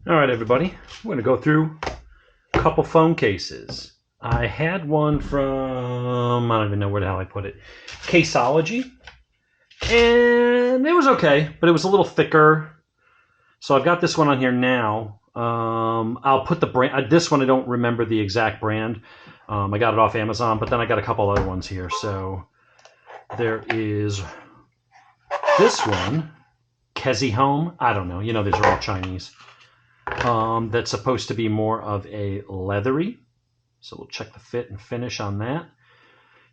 All right, everybody, we're going to go through a couple phone cases. I had one from, I don't even know where the hell I put it, Caseology, and it was okay, but it was a little thicker. So I've got this one on here now. I'll put the brand, this one I don't remember the exact brand. I got it off Amazon, but then I got a couple other ones here. So there is this one, KeziHOME. I don't know, you know, these are all Chinese. That's supposed to be more of a leathery. So we'll check the fit and finish on that.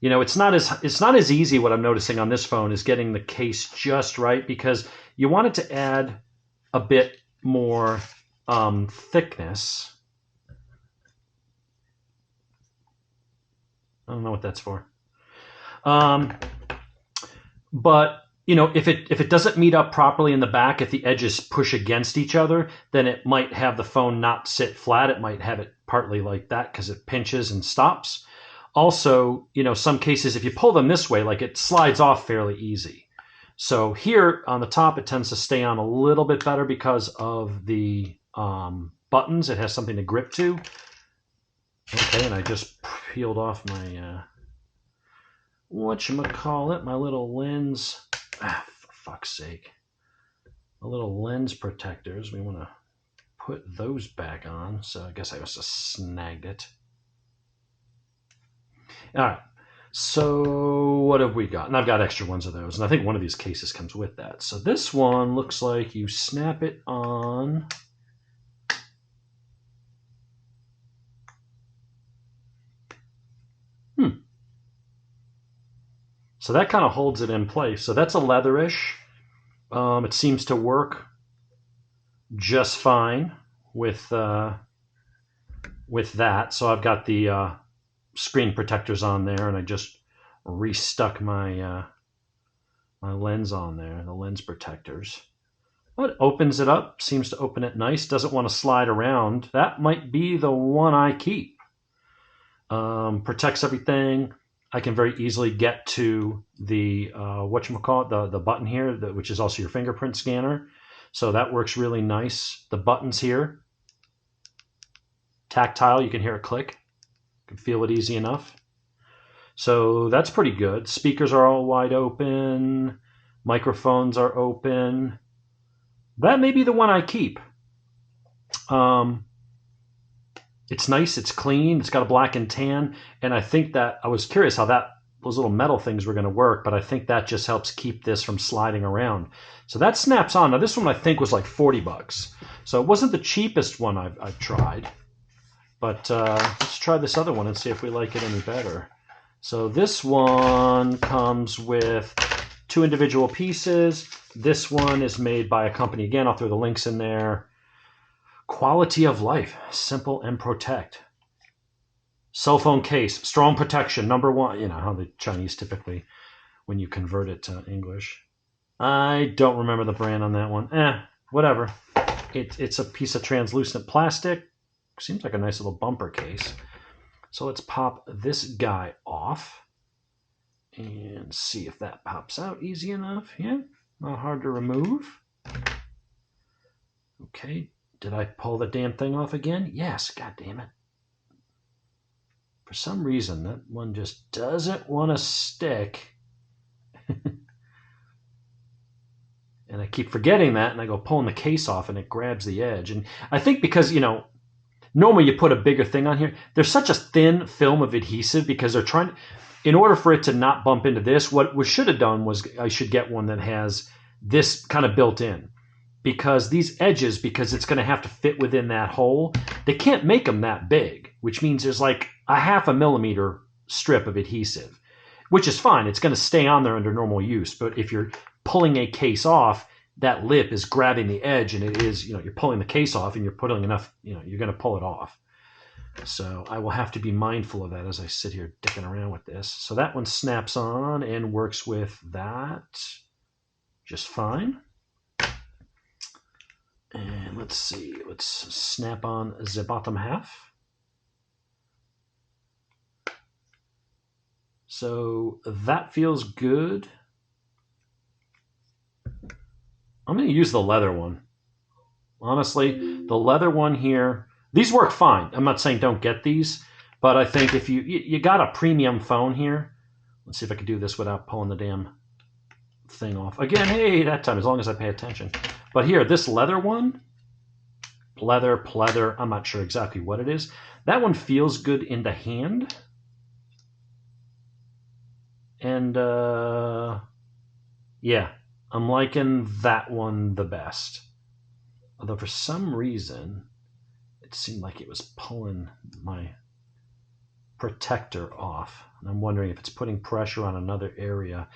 You know, it's not as easy. What I'm noticing on this phone is getting the case just right, because you want it to add a bit more thickness. I don't know what that's for. But you know, if it doesn't meet up properly in the back, if the edges push against each other, then it might have the phone not sit flat. It might have it partly like that because it pinches and stops. Also, you know, some cases, if you pull them this way, like it slides off fairly easy. So here on the top, it tends to stay on a little bit better because of the buttons. It has something to grip to. Okay, and I just peeled off my, whatchamacallit, my little lens. For fuck's sake. The little lens protectors. We want to put those back on. So I guess I must have snagged it. All right. So what have we got? And I've got extra ones of those. And I think one of these cases comes with that. So this one looks like you snap it on. So that kind of holds it in place. So that's a leatherish. It seems to work just fine with that. So I've got the screen protectors on there, and I just restuck my my lens on there, the lens protectors. Well, it opens it up, seems to open it nice, doesn't want to slide around. That might be the one I keep. Protects everything. I can very easily get to the the button here, which is also your fingerprint scanner. So that works really nice. The buttons here, tactile, you can hear it click. You can feel it easy enough. So that's pretty good. Speakers are all wide open. Microphones are open. That may be the one I keep. It's nice, it's clean, it's got a black and tan, and I think that, I was curious how those little metal things were going to work, but I think that just helps keep this from sliding around. So that snaps on. Now this one I think was like 40 bucks. So it wasn't the cheapest one I've tried, but let's try this other one and see if we like it any better. So this one comes with 2 individual pieces. This one is made by a company, again, I'll throw the links in there. Quality of life, simple and protect. Cell phone case, strong protection, #1. You know how the Chinese typically, when you convert it to English. I don't remember the brand on that one. Whatever. It's a piece of translucent plastic. Seems like a nice little bumper case. So let's pop this guy off and see if that pops out easy enough. Yeah, not hard to remove. Okay. Did I pull the damn thing off again? Yes, god damn it. For some reason, that one just doesn't want to stick. And I keep forgetting that, and I go pulling the case off, and it grabs the edge. And I think because, you know, normally you put a bigger thing on here. There's such a thin film of adhesive because they're trying, in order for it to not bump into this, what we should have done was I should get one that has this kind of built in. Because these edges, because it's going to have to fit within that hole, they can't make them that big, which means there's like a 0.5 millimeter strip of adhesive, which is fine. It's going to stay on there under normal use. But if you're pulling a case off, that lip is grabbing the edge, and it is, you know, you're pulling the case off and you're putting enough, you know, you're going to pull it off. So I will have to be mindful of that as I sit here dicking around with this. So that one snaps on and works with that just fine. And let's see, let's snap on the bottom half. So that feels good. I'm going to use the leather one. Honestly, the leather one here, these work fine. I'm not saying don't get these, but I think if you got a premium phone here, let's see if I can do this without pulling the damn thing off. Again, hey, that time, as long as I pay attention. But here, this leather one, pleather, I'm not sure exactly what it is. That one feels good in the hand. And yeah, I'm liking that one the best. Although for some reason, it seemed like it was pulling my protector off. And I'm wondering if it's putting pressure on another area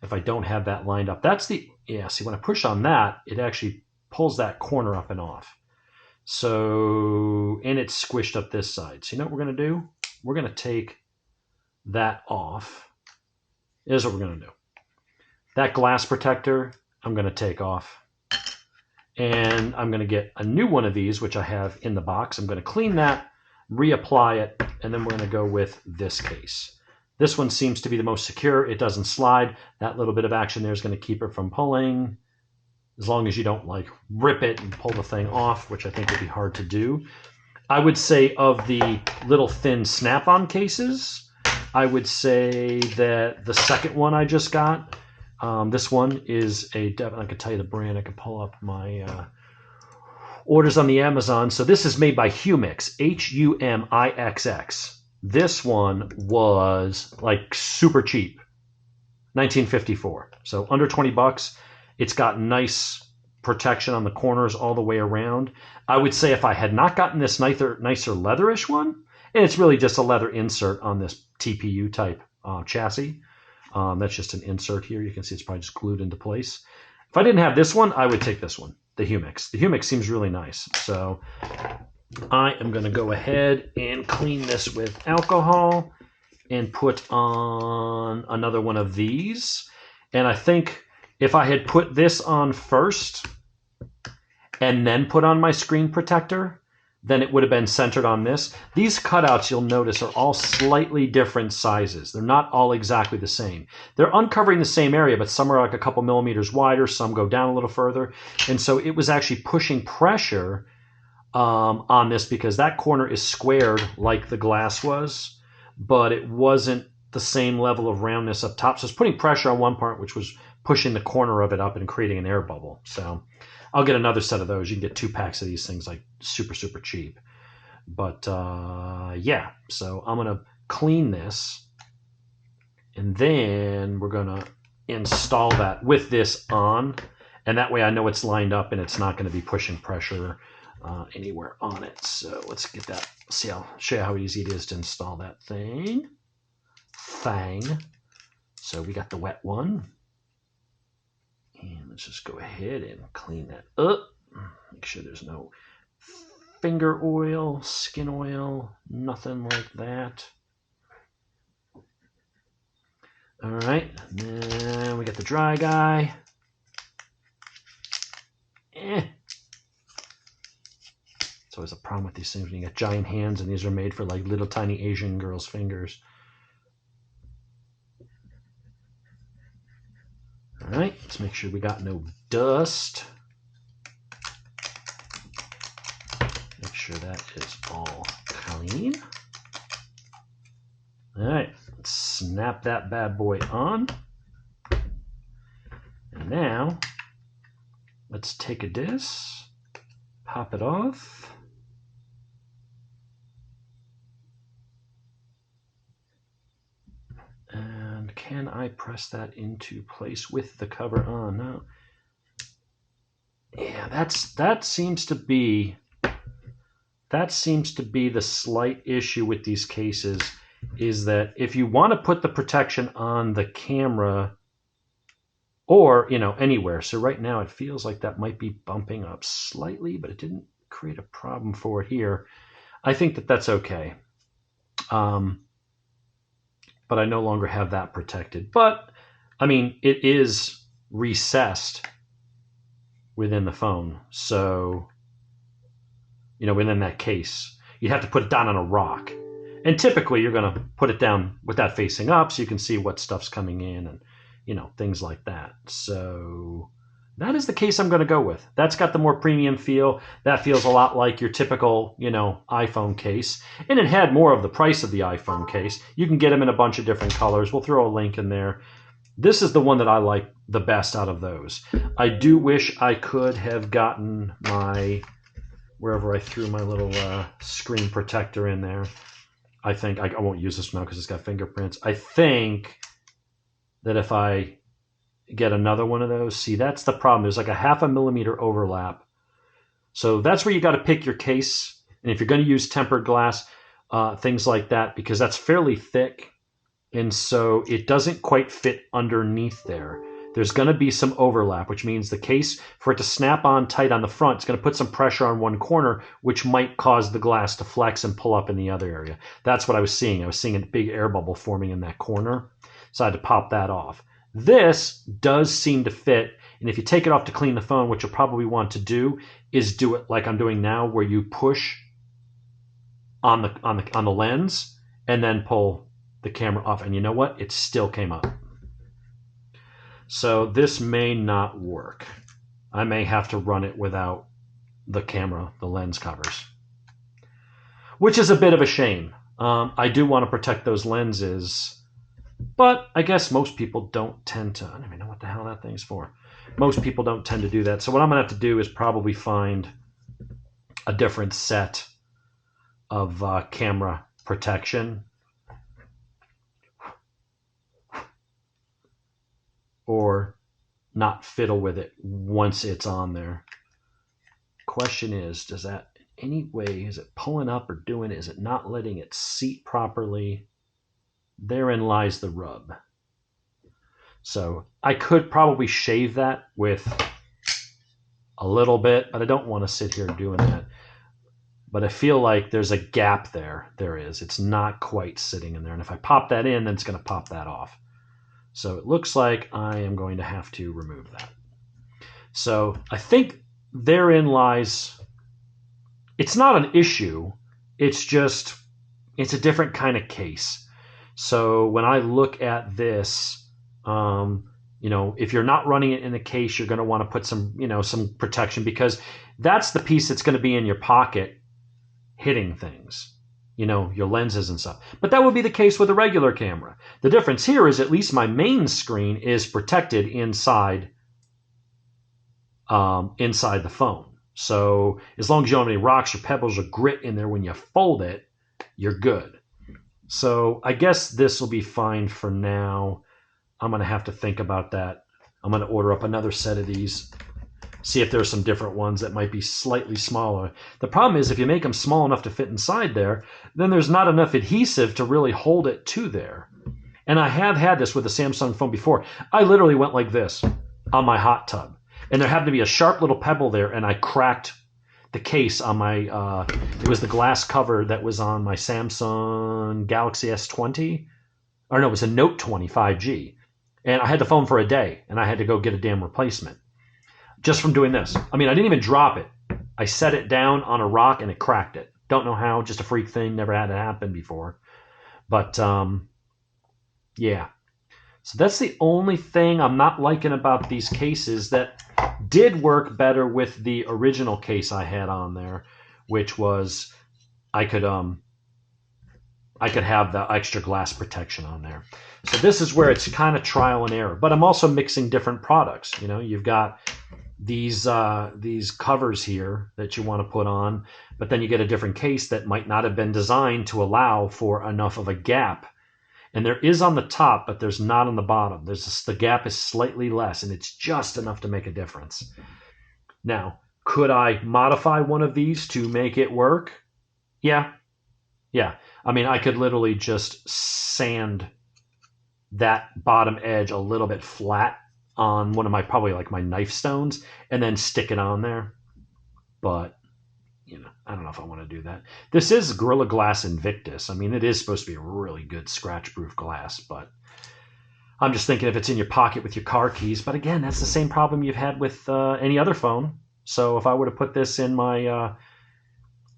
if I don't have that lined up. That's the, yeah, see, when I push on that, it actually pulls that corner up and off. So, and it's squished up this side. So you know what we're going to do? We're going to take that off. Here's what we're going to do. That glass protector, I'm going to take off. And I'm going to get a new one of these, which I have in the box. I'm going to clean that, reapply it, and then we're going to go with this case. This one seems to be the most secure. It doesn't slide. That little bit of action there is going to keep it from pulling, as long as you don't like rip it and pull the thing off, which I think would be hard to do. I would say of the little thin snap-on cases, I would say that the second one I just got, this one is I can tell you the brand. I can pull up my orders on the Amazon. So this is made by Hummix, Hummix. This one was like super cheap, 1954. So under 20 bucks. It's got nice protection on the corners all the way around. I would say if I had not gotten this nicer leatherish one, and it's really just a leather insert on this TPU type chassis. That's just an insert here. You can see it's probably just glued into place. If I didn't have this one, I would take this one, the Hummix. The Hummix seems really nice. So I am going to go ahead and clean this with alcohol and put on another one of these. And I think if I had put this on first and then put on my screen protector, then it would have been centered on this. These cutouts, you'll notice, are all slightly different sizes. They're not all exactly the same. They're uncovering the same area, but some are like a couple millimeters wider, some go down a little further. And so it was actually pushing pressure on this because that corner is squared like the glass was, but it wasn't the same level of roundness up top. So it's putting pressure on one part, which was pushing the corner of it up and creating an air bubble. So I'll get another set of those. You can get 2 packs of these things like super, super cheap. But yeah, so I'm going to clean this and then we're going to install that with this on. And that way I know it's lined up and it's not going to be pushing pressure anywhere on it. So let's get that. See, I'll show you how easy it is to install that thing. So we got the wet one. And let's just go ahead and clean that up. Make sure there's no finger oil, skin oil, nothing like that. All right, and then we got the dry guy. It's always a problem with these things when you got giant hands and these are made for like little tiny Asian girls' fingers. All right, let's make sure we got no dust. Make sure that is all clean. All right, let's snap that bad boy on. And now, let's take a disc, pop it off. And can I press that into place with the cover on? No. Yeah, that seems to be the slight issue with these cases, is that if you want to put the protection on the camera or, anywhere. So right now it feels like that might be bumping up slightly, but it didn't create a problem for it here. I think that that's okay. But I no longer have that protected. But, I mean, it is recessed within the phone. So, within that case, you'd have to put it down on a rock. And typically you're going to put it down with that facing up so you can see what stuff's coming in and, things like that. So that is the case I'm going to go with. That's got the more premium feel. That feels a lot like your typical, iPhone case. And it had more of the price of the iPhone case. You can get them in a bunch of different colors. We'll throw a link in there. This is the one that I like the best out of those. I do wish I could have gotten wherever I threw my little screen protector in there. I think, I won't use this now because it's got fingerprints. I think that if I get another one of those, see, that's the problem. There's like a 0.5 millimeter overlap. So that's where you got to pick your case. And if you're going to use tempered glass, things like that, because that's fairly thick. And so it doesn't quite fit underneath there. There's going to be some overlap, which means the case, for it to snap on tight on the front, it's going to put some pressure on one corner, which might cause the glass to flex and pull up in the other area. That's what I was seeing. I was seeing a big air bubble forming in that corner. So I had to pop that off. This does seem to fit. And if you take it off to clean the phone, what you'll probably want to do is do it like I'm doing now, where you push on the lens and then pull the camera off. And you know what? It still came up. So this may not work. I may have to run it without the camera, the lens covers, which is a bit of a shame. I do want to protect those lenses, but I guess most people don't tend to. I don't even know what the hell that thing's for. Most people don't tend to do that. So what I'm going to have to do is probably find a different set of camera protection, or not fiddle with it once it's on there. Question is, does that in any way, is it pulling up or doing it? Is it not letting it seat properly? Therein lies the rub. So I could probably shave that with a little bit, but I don't want to sit here doing that. But I feel like there's a gap there. There is. It's not quite sitting in there. And if I pop that in, then it's going to pop that off. So it looks like I am going to have to remove that. So I think therein lies, it's not an issue. It's just, it's a different kind of case. So when I look at this, if you're not running it in a case, you're going to want to put some protection, because that's the piece that's going to be in your pocket hitting things. Your lenses and stuff. But that would be the case with a regular camera. The difference here is at least my main screen is protected inside the phone. So as long as you don't have any rocks or pebbles or grit in there when you fold it, you're good. So I guess this will be fine for now. I'm going to have to think about that. I'm going to order up another set of these. See if there's some different ones that might be slightly smaller. The problem is if you make them small enough to fit inside there, then there's not enough adhesive to really hold it to there. And I have had this with a Samsung phone before. I literally went like this on my hot tub. And there happened to be a sharp little pebble there, and I cracked the case on my, it was the glass cover that was on my Samsung Galaxy S20. Or no, it was a Note 20 5G. And I had the phone for a day, and I had to go get a damn replacement. Just from doing this. I mean, I didn't even drop it. I set it down on a rock and it cracked it. Don't know how, just a freak thing. Never had it happen before. But, yeah. So that's the only thing I'm not liking about these cases that did work better with the original case I had on there, which was I could have the extra glass protection on there. So this is where it's kind of trial and error. But I'm also mixing different products. You've got these covers here that you want to put on, but then you get a different case that might not have been designed to allow for enough of a gap. And there is on the top, but there's not on the bottom. The gap is slightly less, and it's just enough to make a difference. Now, could I modify one of these to make it work? Yeah. I mean, I could literally just sand that bottom edge a little bit flat on one of my, probably like my knife stones, and then stick it on there. But, I don't know if I want to do that. This is Gorilla Glass Invictus. I mean, it is supposed to be a really good scratch-proof glass, but I'm just thinking if it's in your pocket with your car keys. But again, that's the same problem you've had with any other phone. So if I were to put this in my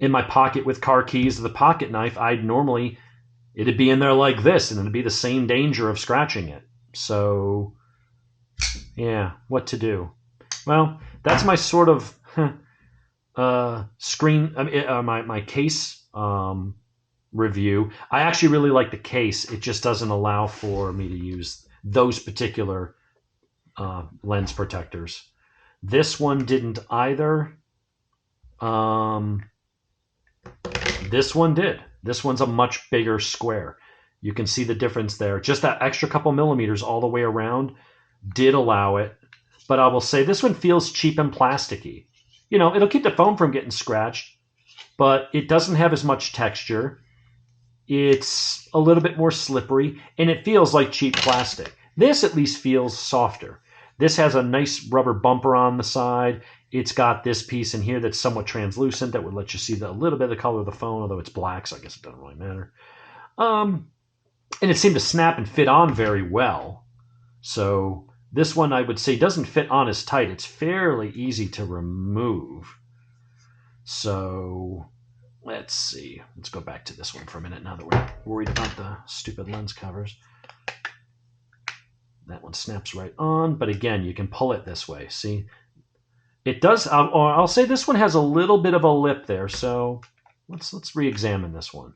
pocket with car keys or the pocket knife, it'd be in there like this, and it'd be the same danger of scratching it. So, yeah, what to do? Well, that's my sort of screen, my case review. I actually really like the case. It just doesn't allow for me to use those particular lens protectors. This one didn't either. This one did. This one's a much bigger square. You can see the difference there. Just that extra couple millimeters all the way around did allow it. But I will say this one feels cheap and plasticky. You know, it'll keep the foam from getting scratched, but it doesn't have as much texture. It's a little bit more slippery, and it feels like cheap plastic. This at least feels softer. This has a nice rubber bumper on the side. It's got this piece in here that's somewhat translucent that would let you see a little bit of the color of the phone, although it's black, so I guess it doesn't really matter. And it seemed to snap and fit on very well. So this one, I would say, doesn't fit on as tight. It's fairly easy to remove. So let's see. Let's go back to this one for a minute now that we're worried about the stupid lens covers. That one snaps right on, but again, you can pull it this way. See? It does, I'll say this one has a little bit of a lip there, so let's re-examine this one.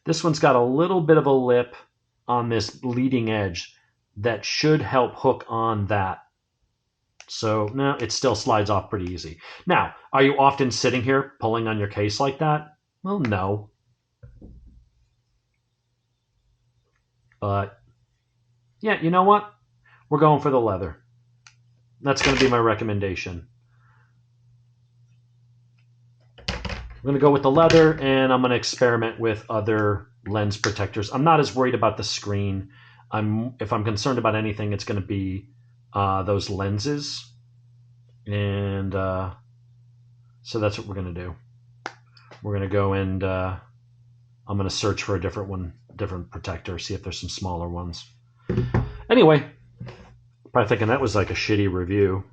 This one's got a little bit of a lip on this leading edge that should help hook on that. So, no, it still slides off pretty easy. Now, are you often sitting here pulling on your case like that? Well, no. But, yeah, you know what? We're going for the leather. That's going to be my recommendation. I'm going to go with the leather, and I'm going to experiment with other lens protectors. I'm not as worried about the screen. If I'm concerned about anything, it's going to be those lenses. And so that's what we're going to do. We're going to go and I'm going to search for a different protector, see if there's some smaller ones. Anyway, probably thinking that was like a shitty review.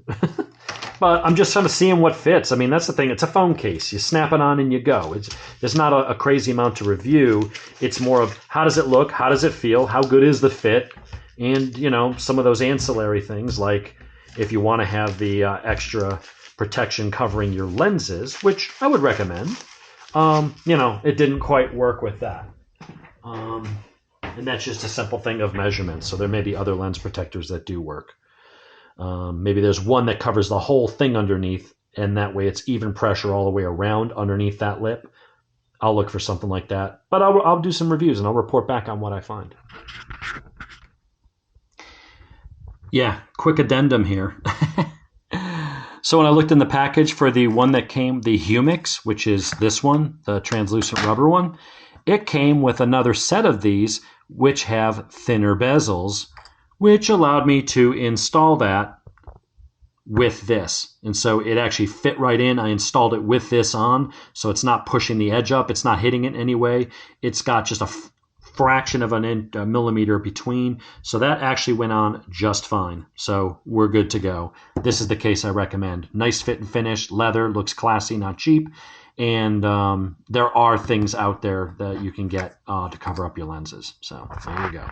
But I'm just kind of seeing what fits. I mean, that's the thing. It's a phone case. You snap it on and you go. There's not a crazy amount to review. It's more of how does it look? How does it feel? How good is the fit? And, you know, some of those ancillary things, like if you want to have the extra protection covering your lenses, which I would recommend, you know, it didn't quite work with that. And that's just a simple thing of measurement. So there may be other lens protectors that do work. Maybe there's one that covers the whole thing underneath, and that way it's even pressure all the way around underneath that lip. I'll look for something like that. But I'll do some reviews, and I'll report back on what I find. Yeah, quick addendum here. So when I looked in the package for the one that came, the Hummix, which is this one, the translucent rubber one, it came with another set of these, which have thinner bezels, which allowed me to install that with this. And so it actually fit right in. I installed it with this on, so it's not pushing the edge up. It's not hitting it in any way. It's got just a fraction of a millimeter between. So that actually went on just fine. So we're good to go. This is the case I recommend. Nice fit and finish. Leather, looks classy, not cheap. And there are things out there that you can get to cover up your lenses. So there you go.